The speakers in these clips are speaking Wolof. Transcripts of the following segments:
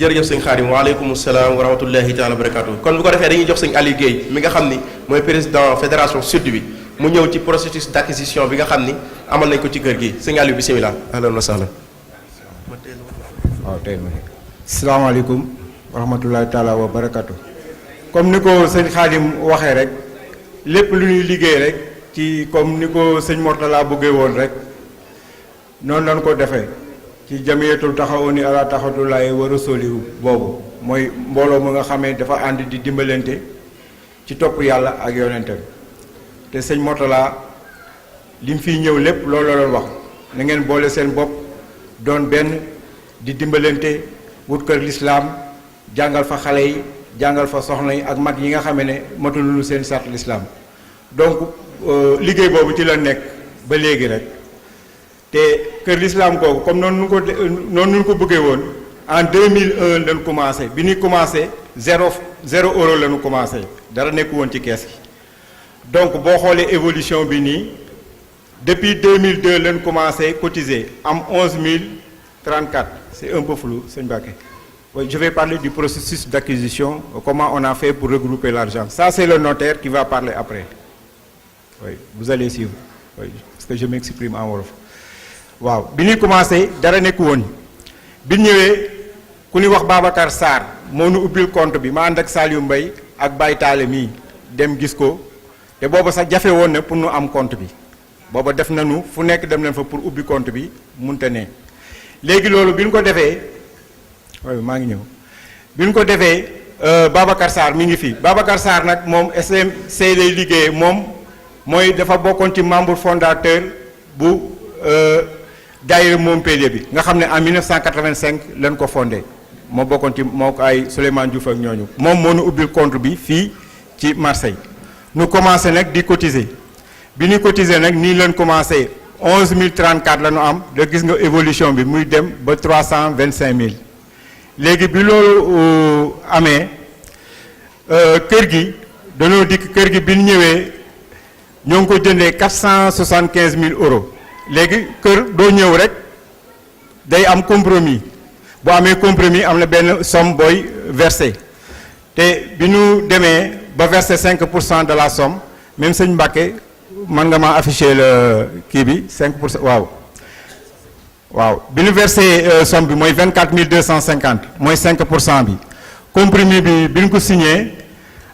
jërëjëf sëñ Khadim waaleykum salaam wa rahmatullahi taala wa barakatuh. kon bu ko defee dañuy jox sëñ Aliou Guèye mi nga xam ni mooy président fédération sud bi mu ñëw ci processus d'acquisition bi nga xam ni amal nañ ko ci kër gi sëñ Aliou bisimilah ahlan wa sahlan. waaw tey ma salaamaaleykum wa rahmatullahi taala wa barakatuh. comme ni ko sëñ Khadim waxee rek lépp lu ñuy liggéey rek ci comme ni ko sëñ Mortala bëggee woon rek noonu lañ ko defee ci jamiyatul taxawuni ala taxatulaay wa rasolihu boobu mooy mbooloo mu nga xamee dafa ànd di dimbalante ci topp yàlla ak yonentam te sëñ Mortala li mu fiy ñëw lépp loolu la doon wax na ngeen boole seen bopp doon benn di dimbalante wut kër lislaam jàngal fa xale yi jàngal fa soxna yi ak mag yi nga xamee ne matululu seen sart lislaam donc liggéey boobu ci la nekk ba léegi rek te kër l'islam googu comme noonu ñu ko bëggee woon en 2001 lañ commencé bi ñuy commencé zéro euro la ñu commencé dara nekk woon ci kees gi donc boo xoolee évolution bi nii depuis 2002 lañ commencé cotiser am 11 034 c'est un peu flou sëñ Baké. Oui, je vais parler du processus d'acquisition, comment on a fait pour regrouper l'argent. Ça, c'est le notaire qui va parler après. Oui, vous allez suivre. Oui, parce que je m'exprime en wolof. Waaw bi ñuy commencé dara nekk woon bi ñëwee ku ñuy wax Babacar Sarr moo nu ubbil compte bi ma ànd ak Saliou Mbaye ak Baye Taale mii dem gis ko te booba sax jafe woon na pour nu am compte bi booba def nañu fu nekk dem nañ fa pour ubbi compte bi munte ne léegi loolu bi ñu ko defee waaye maa ngi ñëw bi ñu ko defee Babacar Sarr mi ngi fi Babacar Sarr nag moom SMC lay liggéeyee moom mooy dafa bokkoon ci membre fondateur bu daayira Montpellier bi nga xam ne en 1985 lañ ko fondé moo bokkoon ci moo ko ay Souleymane Diouf ak ñooñu moom moo nu ubbil compte bi fii ci Marseille nu commencé nag di cotiser bi ñu cotiser nag nii lañ commencé 11 034 la ñu am da gis nga évolution bi muy dem ba 325 000 léegi bi loolu amee kër gi dañoo dikk kër gi bi ñu ñëwee ñoo ngi ko jëndee 475 000 euros léegi kër doo ñëw rek day am compromis boo amee compromis am na benn somme booy versé te bi ñu demee ba versé 5% de la somme même sëñ Mbàkke mën nga ma afficher le kii bi 5% waaw bi ñu versé somme bi mooy 24 250 mooy 5% bi compromis bi ñu ko signé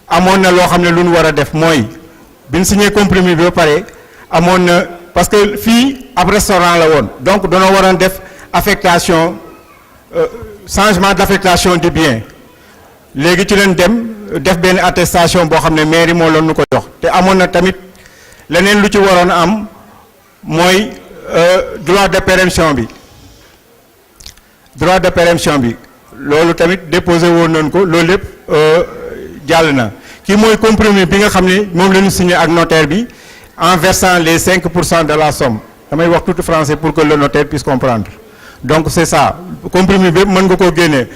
amoon na loo xam ne lu ñu war a def mooy bi ñu signé compromis bi ba pare amoon na parce que fii ab restaurant la woon donc dañoo waroon def affectation changement d'affectation du bien léegi ci leen dem def benn attestation boo xam ne mairie moo loon nu ko jox te amoon na tamit leneen lu ci waroon am mooy droit de préemption bi loolu tamit déposé woon nañ ko loolu lépp jàll na kii mooy compromis bi nga xam ne moom la ñu signé ak notaire bi en versant les 5% de la somme damay wax tout français pour que le notaire puisse comprendre donc c'est ça compromis bi mën nga koo génnee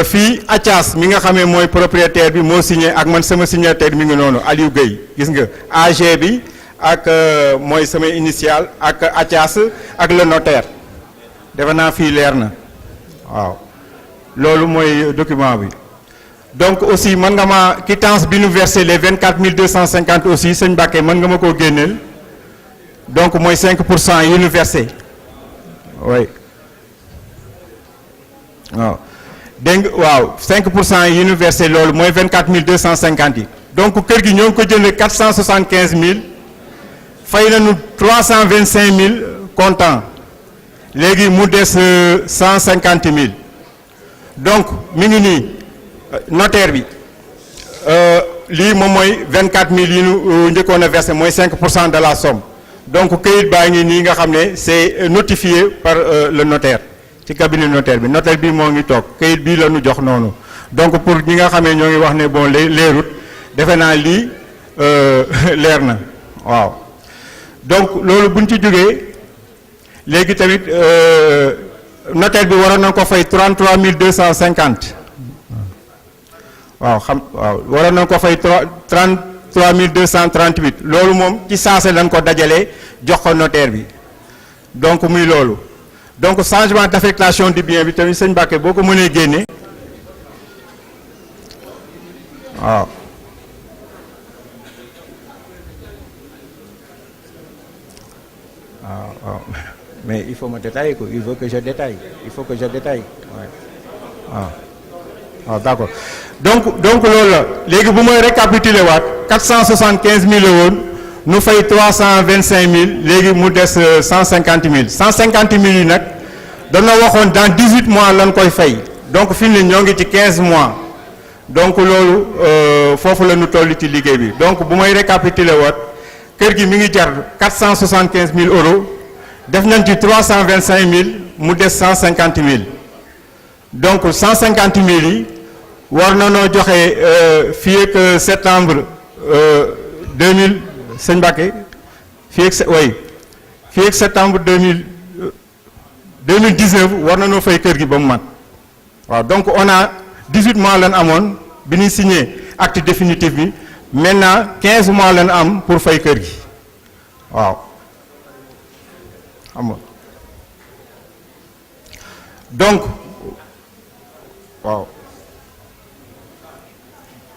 fii Athias mi nga xamee mooy propriétaire bi moo signé ak man sama signataire mi ngi noonu Aliou Guèye gis nga AG bi ak mooy samay initial ak Athias ak le notaire defe naa fii leer na waaw loolu mooy document bi donc aussi mën nga ma quittance bi ñu versé les 24 250 aussi sëñ Mbàkke mën nga ma koo génneel donc mooy 5% yi ñu versé oui waaw dégg nga waaw 5% yi ñu versé loolu mooy 24 250 yi donc kër gi ñoo ngi ko jëndee 475 000 fay nañu 325 000 comptant léegi mu des 150 000 donc mi ngi nii notaire bi lii moom mooy 24 000 yi ñu njëkkoon a versé mooy 5% de la somme donc këyit baa ngi nii nga xam ne c'est notifié par le notaire ci cabinet notaire bi moo ngi toog këyit bii la ñu jox noonu donc pour ñi nga xamee ñoo ngi wax ne bon leerut defe naa lii leer na waaw donc loolu buñ ci jógee léegi tamit notaire bi waroon na ko fay 33 250 waaw waroon na ko fay 33 238 loolu moom ci saase lañ ko dajalee jox ko notaire bi donc muy loolu donc changement d'affectation du bien bi tamit sëñ Mbàkke boo ko mënee génne waaw waaw mais il faut me détailler quoi, il veut que je détaille, il faut que je détaille ouais. waaw d'accord donc loolu la léegi bu may récapituler waat 475 000 la woon nu fay 325 000 léegi mu des 150 000 150 000 yi nag dana waxoon dans 18 mois lañ koy fay donc fi mu ne ñoo ngi ci 15 mois donc loolu foofu la ñu toll ci liggéey bi donc bu may récapituler waat kër gi mi ngi jar 475 000 euros def nañ ci 325 000 mu des 150 000 donc 150 000 yi war na noo joxe fii ak septembre 2000 sëñ Mbacké fii ak septembre 2019 war na noo fay kër gi ba mu mat waaw donc on a 18 mois lañ amoon bi ñuy signé acte définitif bi maintenant 15 mois lañ am pour fay kër gi waaw xam nga donc waaw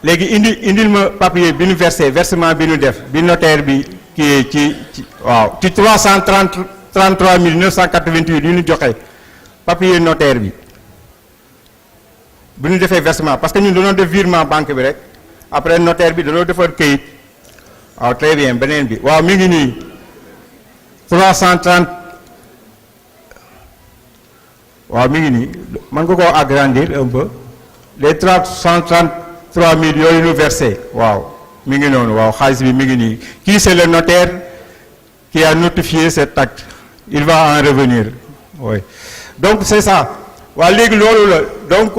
léegi indil ma papier bi ñu versement bi ñu def bi notaire bi kii ci waaw ci 333 988 yu ñu joxe papier notaire bi bu ñu defee versement parce que ñun dañoo def virement banque bi rek après notaire bi dañoo defar këyit waaw très bien beneen bi waaw mi ngi nii 330 waaw mi ngi nii mën nga koo agrandir un peu les 333 000 yooyu ñu versé waaw mi ngi noonu waaw xaalis bi mi ngi nii kii c'est le notaire qui a notifié cet acte il va en revenir oui donc c'est ça waaw léegi loolu la donc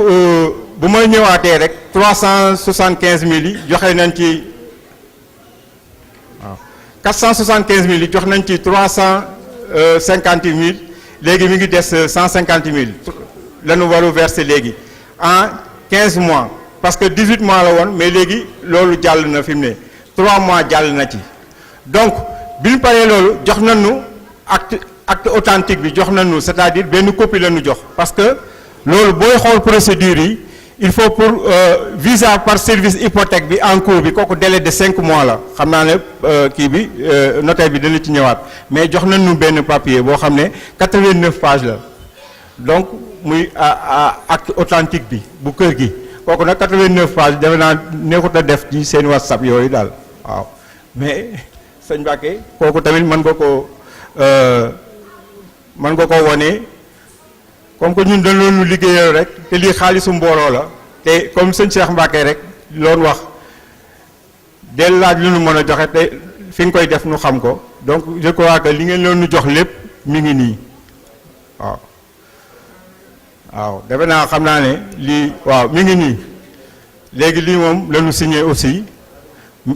bu may ñëwaatee rek 375 000 yi joxe nañ ci waaw 475 000 yi jox nañ ci 350 000 léegi mi ngi des 150 000 la ñu war a verser léegi en 15 mois parce que 18 mois la woon mais léegi loolu jàll na fi mu ne 3 mois jàll na ci donc bi ñu paree loolu jox nañu acte authentique bi jox nañu c'est-à-dire benn copie la ñu jox parce que loolu booy xool procédure yi il faut pour visa par service hypothèque bi en cours bi kooku délai de 5 mois la xam naa ne kii bi notaire bi dana ci ñëwaat mais jox nañu benn papier boo xam ne 89 pages la donc muy acte authentique bi bu kër gi kooku nag 89 pages defe naa nekkut a def ci seen WhatsApp yooyu daal waaw mais sëñ Mbacké kooku tamit mën nga ko wane comme que ñun dañ loonu liggéeyal rek te lii xaalisu mbooloo la te comme sëñ Cheikh Mbacké rek loolu wax del laaj lu nu mën a joxe te fi nga koy def nu xam ko donc je crois que li ngeen loonu jox lépp mi ngi nii waaw defe naa xam naa ne lii waaw mi ngi nii léegi lii moom la ñu signé aussi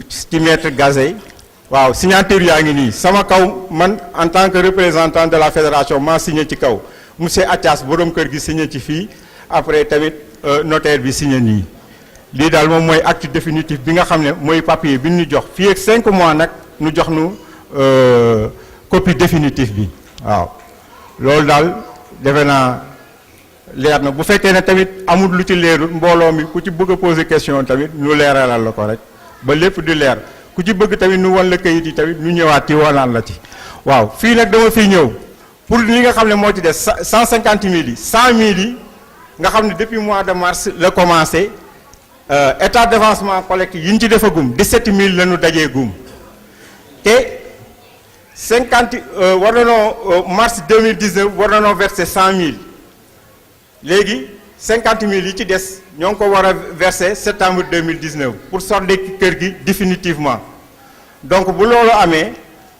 ci maître Gazey waaw signature yaa ngi nii sama kaw man en tant que représentant de la fédération maa signé ci kaw monsieur Athias borom kër gi signé ci fii après tamit notaire bi signé nii lii daal moom mooy acte définitif bi nga xam ne mooy papier bi ñu jox fii ak 5 mois nag ñu jox nu copie définitive bi waaw loolu daal defe naa leer na bu fekkee ne tamit amul lu ci leerul mbooloo mi ku ci bëgg a poser question tamit ñu leeralal la ko rek ba lépp di leer ku ci bëgg tamit nu wan la kayit yi tamit ñu ñëwaat ci wanaan la ci waaw fii nag dama fiy ñëw pour li nga xam ne moo ci des 150 000 yi 100 000 yi nga xam ne depuis mois de mars la commencé état d'avancement collecte yi ñu ci defagum 17 000 la ñu dajee gum te 50 war na noo mars 2019 war na noo verser 100 000 léegi 50 000 yi ci des ñoo ngi ko war a verser septembre 2019 pour solder kër gi définitivement donc bu loolu amee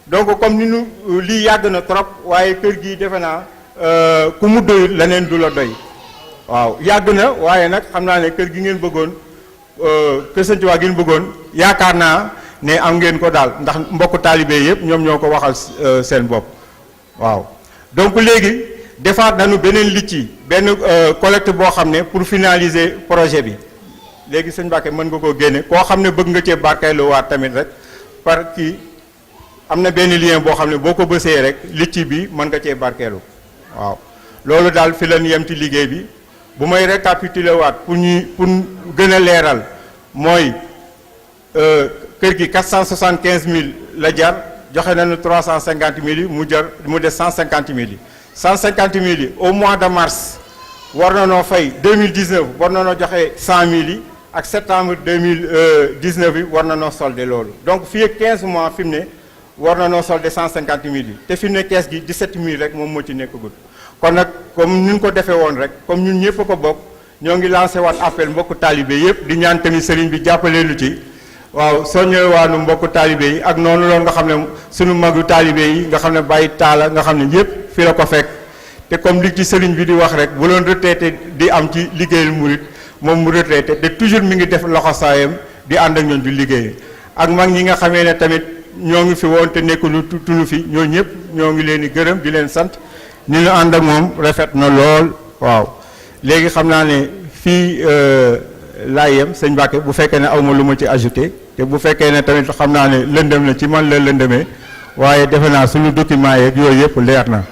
donc comme ni ñu lii yàgg na trop waaye kër gi defe naa ku mu doyul leneen du la doy waaw yàgg na waaye nag xam naa ne kër gi ngeen bëggoon kër Sëñ Tuubaa gi ngeen bëggoon yaakaar naa ne am ngeen ko daal ndax mbokku taalibe yëpp ñoom ñoo ko waxal seen bopp waaw donc léegi defaat nañu beneen lici benn collecte boo xam ne pour finaliser projet bi léegi sëñ Mbacké mën nga koo génne koo xam ne bëgg nga cee barkeelu waat tamit rek par kii am na benn lien boo xam ne boo ko bësee rek lici bi mën nga cee barkeelu waaw loolu daal fi leen yem ci liggéey bi bu may récapituler waat pour gën a leeral mooy kër gi 475 000 la jar joxe nañu 350 000 yi mu des 150 000 yi 150 000 yi au mois de mars war na noo fay 2019 war na noo joxe 100 000 yi ak septembre 2019 yi war na noo solde loolu donc fii ak 15 mois fi mu ne war na noo solde 150 000 yi te fi mu ne kees gi 17 000 rek moom moo ci nekkagul kon nag comme ni ñu ko defee woon rek comme ñun ñëpp a ko bokk ñoo ngi lancé waat appel mbokku taalibe yëpp di ñaan tamit sëriñ bi jàppale lu ci waaw soññee waanu mbokku taalibe yi ak noonu loolu nga xam ne suñu magu taalibe yi nga xam ne bàyyi taala nga xam ne ñëpp fi la ko fekk te comme li ci sëriñ bi di wax rek bu loon retraité di am ci liggéeyal murit moom mu retraité te toujours mi ngi def loxo saayam di ànd ak ñoom di liggéey ak mag ñi nga xamee ne tamit ñoo ngi fi woon te nekkulu tunu fi ñoo ñëpp ñoo ngi leen di gërëm di leen sant ni ñu ànd ak moom rafet na lool waaw léegi xam naa ne fii laa yem sëñ Mbacke bu fekkee ne awma lu ma ci ajouté te bu fekkee ne tamit xam naa ne lëndëm na ci man la lëndëmee waaye defe naa suñu document yeeg yooyu yëpp leer na